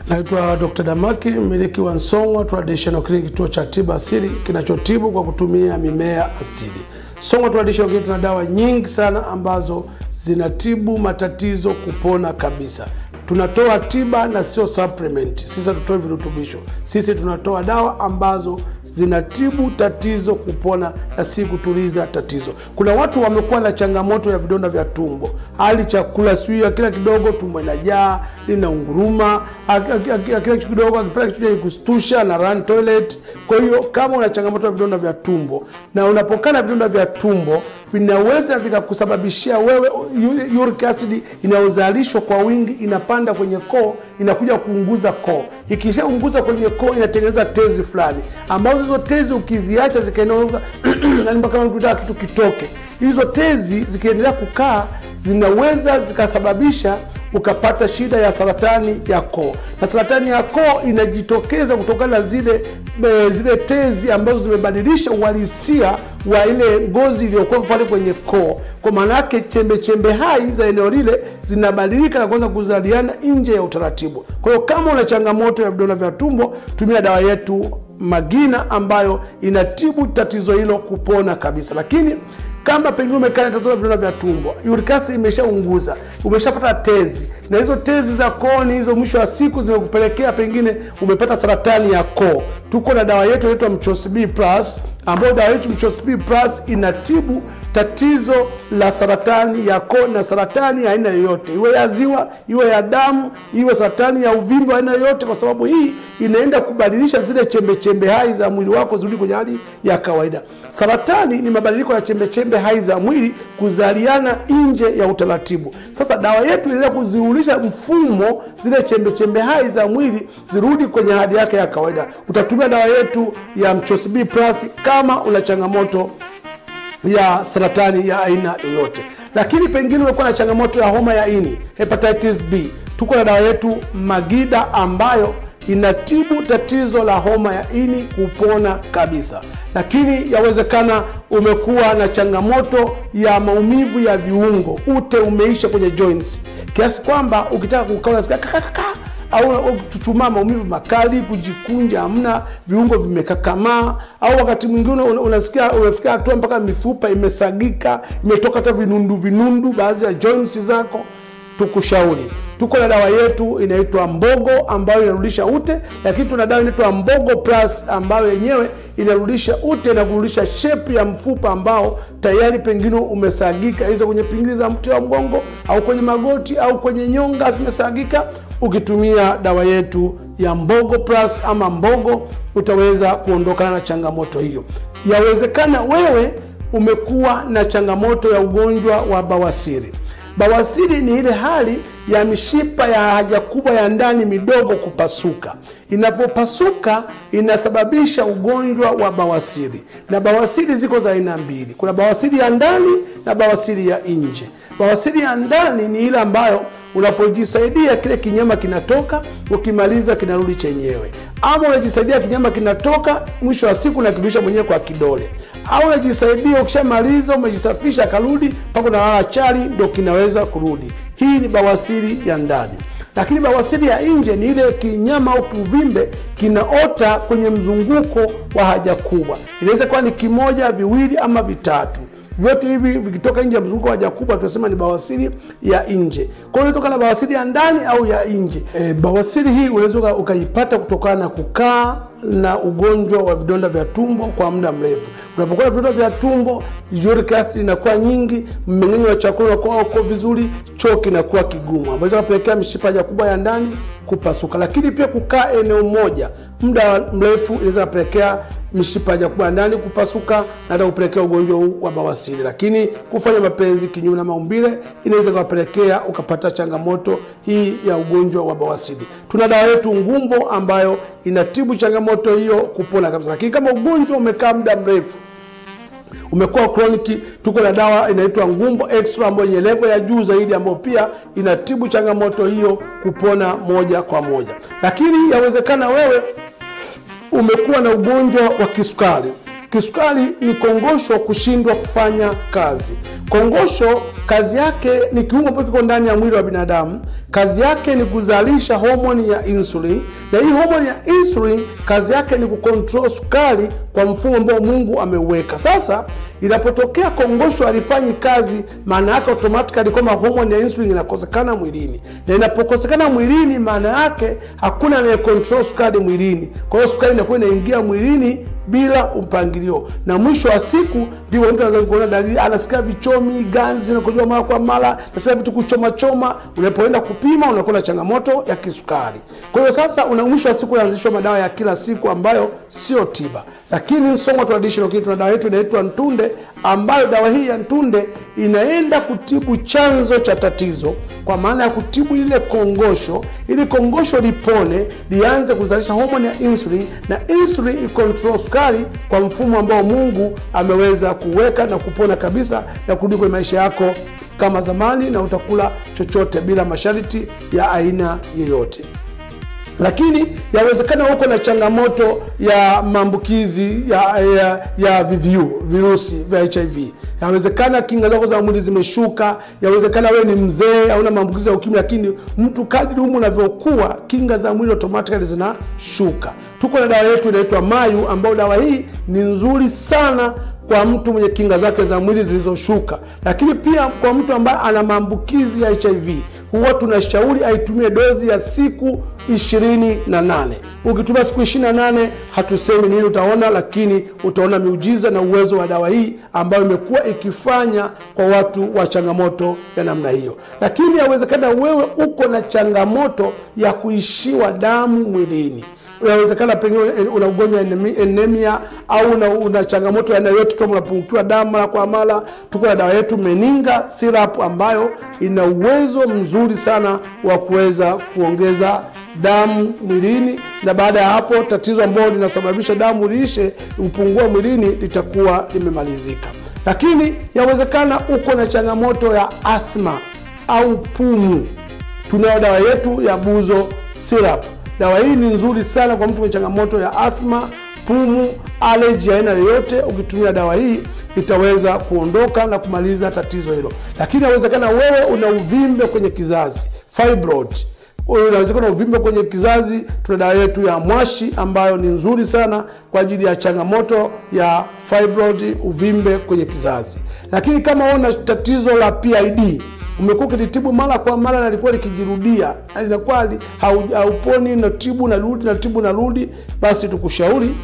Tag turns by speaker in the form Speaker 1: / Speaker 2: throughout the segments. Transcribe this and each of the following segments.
Speaker 1: Naitwa Dr. Damaki, mmiliki wa Song'wa Traditional Clinic, kituo cha tiba asili kinachotibu kwa kutumia mimea asili. Song'wa Traditional Clinic tuna dawa nyingi sana ambazo zinatibu matatizo kupona kabisa. Tunatoa tiba na sio supplement. Sisi hatutoa virutubisho. Sisi tunatoa dawa ambazo zinatibu tatizo kupona na si kutuliza tatizo. Kuna watu wamekuwa na changamoto ya vidonda vya tumbo. Hali chakula sio kila kidogo tumbo inajaa, linaunguruma, kila kidogo akipata kitu kustusha na run toilet. Kwa hiyo kama una changamoto ya vidonda vya tumbo na unapokana vidonda vya tumbo, vinaweza vikakusababishia wewe uric acid inayozalishwa kwa wingi inapanda kwenye koo, inakuja kuunguza koo. Ikishaunguza kwenye koo inatengeneza tezi fulani ambazo hizo tezi ukiziacha zikaendelea yani mpaka unataka kitu kitoke. Hizo tezi zikiendelea kukaa zinaweza zikasababisha ukapata shida ya saratani ya koo. Na saratani ya koo inajitokeza kutokana na zile tezi ambazo zimebadilisha uhalisia wa ile ngozi iliyokuwa pale kwenye koo. Kwa maana yake chembe hai za eneo lile zinabadilika na kuanza kuzaliana nje ya utaratibu. Kwa hiyo kama una changamoto ya vidonda vya tumbo, tumia dawa yetu Magina ambayo inatibu tatizo hilo kupona kabisa. Lakini kama pengine umekaa na tatizo la vidonda vya tumbo, uric acid imeshaunguza, umeshapata tezi, na hizo tezi za koo hizo mwisho wa siku zimekupelekea pengine umepata saratani ya koo, tuko na dawa yetu inaitwa Mchos B Plus, ambayo dawa yetu Mchos B Plus inatibu tatizo la saratani ya koo na saratani ya aina yoyote, iwe ya ziwa, iwe ya damu, iwe saratani ya uvimbe wa aina yoyote, kwa sababu hii inaenda kubadilisha zile chembe hai za mwili wako zirudi kwenye hali ya kawaida. Saratani ni mabadiliko ya chembe hai za mwili kuzaliana nje ya utaratibu. Sasa dawa yetu inaenda kuziulisha mfumo zile chembe hai za mwili zirudi kwenye hali yake ya kawaida. Utatumia dawa yetu ya Mchos B Plus kama una changamoto ya saratani ya aina yoyote. Lakini pengine umekuwa na changamoto ya homa ya ini, hepatitis B, tuko na dawa yetu Magida ambayo inatibu tatizo la homa ya ini kupona kabisa. Lakini yawezekana umekuwa na changamoto ya maumivu ya viungo, ute umeisha kwenye joints, kiasi kwamba ukitaka kukaa unasikia au kututumaa, maumivu makali, kujikunja hamna, viungo vimekakamaa, au wakati mwingine unasikia umefika hatua mpaka mifupa imesagika, imetoka hata vinundu baadhi ya joints zako. Tukushauri, tuko na dawa yetu inaitwa Mbogo ambayo inarudisha ute, lakini tuna dawa inaitwa Mbogo Plus ambayo yenyewe inarudisha ute na kurudisha shape ya mfupa ambao tayari pengine umesagika, hizo kwenye pingili za mti wa mgongo au kwenye magoti au kwenye nyonga zimesagika. Ukitumia dawa yetu ya Mbogo Plus ama Mbogo utaweza kuondokana na changamoto hiyo. Yawezekana wewe umekuwa na changamoto ya ugonjwa wa bawasiri. Bawasiri ni ile hali ya mishipa ya haja kubwa ya ndani midogo kupasuka. Inapopasuka inasababisha ugonjwa wa bawasiri. Na bawasiri ziko za aina mbili. Kuna bawasiri ya ndani na bawasiri ya nje. Bawasiri ya ndani ni ile ambayo unapojisaidia kile kinyama kinatoka, ukimaliza kinarudi chenyewe. Ama unajisaidia kinyama kinatoka, mwisho wa siku unakirudisha mwenyewe kwa kidole. Au unajisaidia ukishamaliza umejisafisha karudi mpaka unalala chali ndio kinaweza kurudi. Hii ni bawasiri ya ndani. Lakini bawasiri ya nje ni ile kinyama au kuvimbe kinaota kwenye mzunguko wa haja kubwa. Inaweza kuwa ni kimoja, viwili ama vitatu. Vyote hivi vikitoka nje ya mzunguko wa haja kubwa tunasema ni bawasiri ya nje. Kwa hiyo inatoka na bawasiri ya ndani au ya nje. Bawasiri hii unaweza ukaipata kutokana na kukaa na ugonjwa wa vidonda vya tumbo kwa muda mrefu. Unapokuwa na vidonda vya tumbo, uric acid inakuwa nyingi, mmeng'enyo wa chakula unakuwa uko vizuri, choo kinakuwa kigumu, ambacho kupelekea mishipa ya kubwa ya ndani kupasuka. Lakini pia kukaa eneo moja muda mrefu inaweza kupelekea mishipa ya kubwa ya ndani kupasuka na hata kupelekea ugonjwa huu wa bawasiri. Lakini kufanya mapenzi kinyume na maumbile inaweza kupelekea ukapata changamoto hii ya ugonjwa wa bawasiri. Tuna dawa yetu Ngumbo ambayo inatibu changamoto hiyo kupona kabisa. Lakini kama ugonjwa umekaa muda mrefu, umekuwa chronic, tuko na dawa inaitwa Ngumbo Extra ambayo yenye level ya juu zaidi ambayo pia inatibu changamoto hiyo kupona moja kwa moja. Lakini yawezekana wewe umekuwa na ugonjwa wa kisukari. Kisukari ni kongosho kushindwa kufanya kazi. Kongosho kazi yake ni kiungo ambacho kiko ndani ya mwili wa binadamu. Kazi yake ni kuzalisha homoni ya insulin, na hii homoni ya insulin kazi yake ni kucontrol sukari kwa mfumo ambao Mungu ameuweka. Sasa inapotokea kongosho halifanyi kazi, maana yake automatically kama homoni ya insulin inakosekana mwilini, na inapokosekana mwilini maana yake hakuna anaye control sukari mwilini. Kwa hiyo sukari inakuwa inaingia mwilini bila mpangilio, na mwisho wa siku ndio mtu anaanza kuona dalili, anasikia vichomi, ganzi, unakojoa mara kwa mara, nasikia vitu kuchoma choma. Unapoenda kupima unakuwa na changamoto ya kisukari. Kwa hiyo sasa mwisho wa siku unaanzishwa madawa ya kila siku ambayo sio tiba. Lakini Song'wa Traditional Clinic tuna dawa yetu inaitwa Ntunde, ambayo dawa hii ya Ntunde inaenda kutibu chanzo cha tatizo, kwa maana ya kutibu ile kongosho, ili kongosho lipone, lianze kuzalisha homoni ya insulin, na insulin icontrol sukari kwa mfumo ambao Mungu ameweza kuweka, na kupona kabisa na kurudi kwa maisha yako kama zamani, na utakula chochote bila masharti ya aina yoyote. Lakini yawezekana uko na changamoto ya maambukizi ya virusi vya HIV. Yawezekana kinga zako za mwili zimeshuka, yawezekana wewe ni mzee au una maambukizi ya ukimwi, lakini mtu kadri umri unavyokuwa kinga za mwili automatically zinashuka. Tuko na dawa yetu inaitwa Mayu, ambayo dawa hii ni nzuri sana kwa mtu mwenye kinga zake za mwili zilizoshuka. Lakini pia kwa mtu ambaye ana maambukizi ya HIV, huwa tunashauri aitumie dozi ya siku 28. Ukitumia siku 28 hatusemi nini utaona, lakini utaona miujiza na uwezo wa dawa hii ambayo imekuwa ikifanya kwa watu wa changamoto ya namna hiyo. Lakini yawezekana wewe uko na changamoto ya kuishiwa damu mwilini. Unawezekana pengine una ugonjwa anemia, au una changamoto ya aina yoyote tu, unapungukiwa damu mara kwa mara. Tuko na dawa yetu Meninga Syrup ambayo ina uwezo mzuri sana wa kuweza kuongeza damu mwilini, na baada ya hapo tatizo ambalo linasababisha damu liishe, upungue mwilini, litakuwa limemalizika. Lakini yawezekana uko na changamoto ya asthma au pumu. Tunayo dawa yetu ya Buzo Syrup. Dawa hii ni nzuri sana kwa mtu mwenye changamoto ya asthma, pumu, allergy aina yoyote. Ukitumia dawa hii itaweza kuondoka na kumaliza tatizo hilo. Lakini inawezekana wewe una uvimbe kwenye kizazi, fibroid. Unawezekana uvimbe kwenye kizazi, tuna dawa yetu ya Mwashi ambayo ni nzuri sana kwa ajili ya changamoto ya fibroid, uvimbe kwenye kizazi. Lakini kama una tatizo la PID, umekuwa ukitibu mara kwa mara na likuwa likijirudia, na linakuwa hauponi, na tibu na rudi, basi tukushauri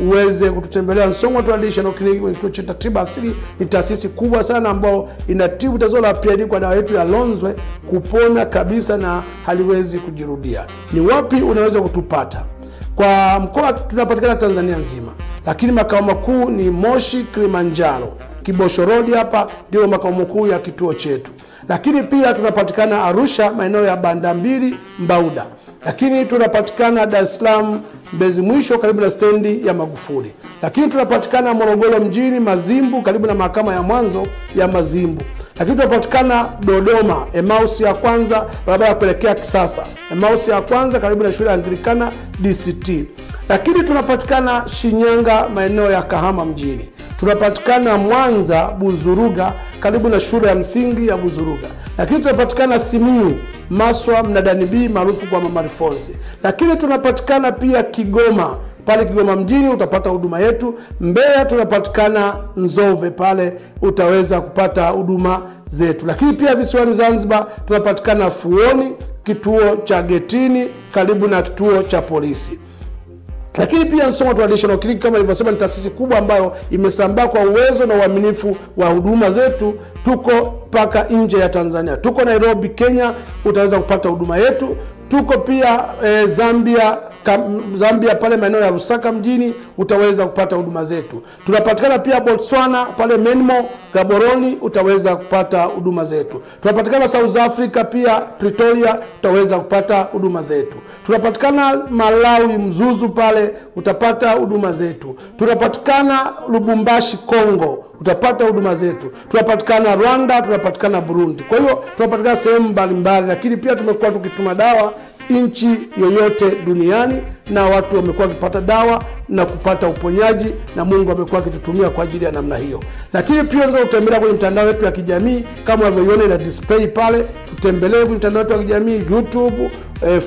Speaker 1: uweze kututembelea Song'wa Traditional Clinic kwenye kituo cha tiba asili. Ni taasisi kubwa sana ambayo inatibu tatizo la PID kwa dawa yetu ya Lonzwe, kupona kabisa na haliwezi kujirudia. Ni wapi unaweza kutupata? Kwa mkoa tunapatikana Tanzania nzima, lakini makao makuu ni Moshi, Kilimanjaro, Kibosho Road. Hapa ndio makao makuu ya kituo chetu. Lakini pia tunapatikana Arusha, maeneo ya Banda Mbili, Mbauda. Lakini tunapatikana Dar es Salaam, Mbezi Mwisho, karibu na stendi ya Magufuli. Lakini tunapatikana Morogoro mjini, Mazimbu, karibu na mahakama ya mwanzo ya Mazimbu. Lakini tunapatikana Dodoma, Emmaus ya kwanza, barabara ya kuelekea Kisasa. Emmaus ya kwanza karibu na shule ya Anglikana DCT. Lakini tunapatikana Shinyanga, maeneo ya Kahama mjini. Tunapatikana Mwanza, Buzuruga, karibu na shule ya msingi ya Buzuruga. Lakini tunapatikana Simiyu, Maswa, Mnadani B, maarufu kwa Mama Rifonsi. Lakini tunapatikana pia Kigoma, pale Kigoma mjini utapata huduma yetu. Mbeya tunapatikana Nzove, pale utaweza kupata huduma zetu. Lakini pia visiwani Zanzibar tunapatikana Fuoni, kituo cha Getini, karibu na kituo cha polisi. Lakini pia Song'wa Traditional Clinic kama nilivyosema ni taasisi kubwa ambayo imesambaa kwa uwezo na uaminifu wa huduma zetu. Tuko paka nje ya Tanzania. Tuko Nairobi, Kenya, utaweza kupata huduma yetu. Tuko pia Zambia pale maeneo ya Lusaka mjini utaweza kupata huduma zetu. Tunapatikana pia Botswana pale Menmo, Gaboroni utaweza kupata huduma zetu. Tunapatikana South Africa pia Pretoria utaweza kupata huduma zetu. Tunapatikana Malawi Mzuzu pale utapata huduma zetu. Tunapatikana Lubumbashi Kongo utapata huduma zetu. Tunapatikana Rwanda, tunapatikana Burundi. Kwa hiyo tunapatikana sehemu mbalimbali, lakini pia tumekuwa tukituma dawa nchi yoyote duniani, na watu wamekuwa wakipata dawa na kupata uponyaji, na Mungu amekuwa akitutumia kwa ajili ya namna hiyo. Lakini pia unaweza kutembelea kwenye mitandao yetu ya kijamii kama unavyoiona ina display pale. Tutembelee kwenye mitandao yetu ya kijamii YouTube,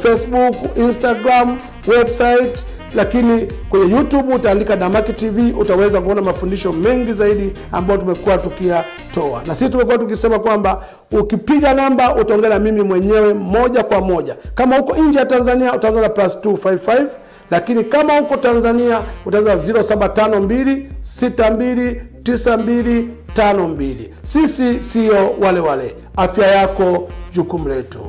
Speaker 1: Facebook, Instagram, website. Lakini kwenye YouTube utaandika Damaki TV, utaweza kuona mafundisho mengi zaidi ambayo tumekuwa tukiyatoa. Na sisi tumekuwa tukisema kwamba ukipiga namba utaongea na mimi mwenyewe moja kwa moja. Kama uko nje ya Tanzania utaanza na +255, lakini kama uko Tanzania utaanza 0752629252. Sisi sio wale. Afya yako jukumu letu.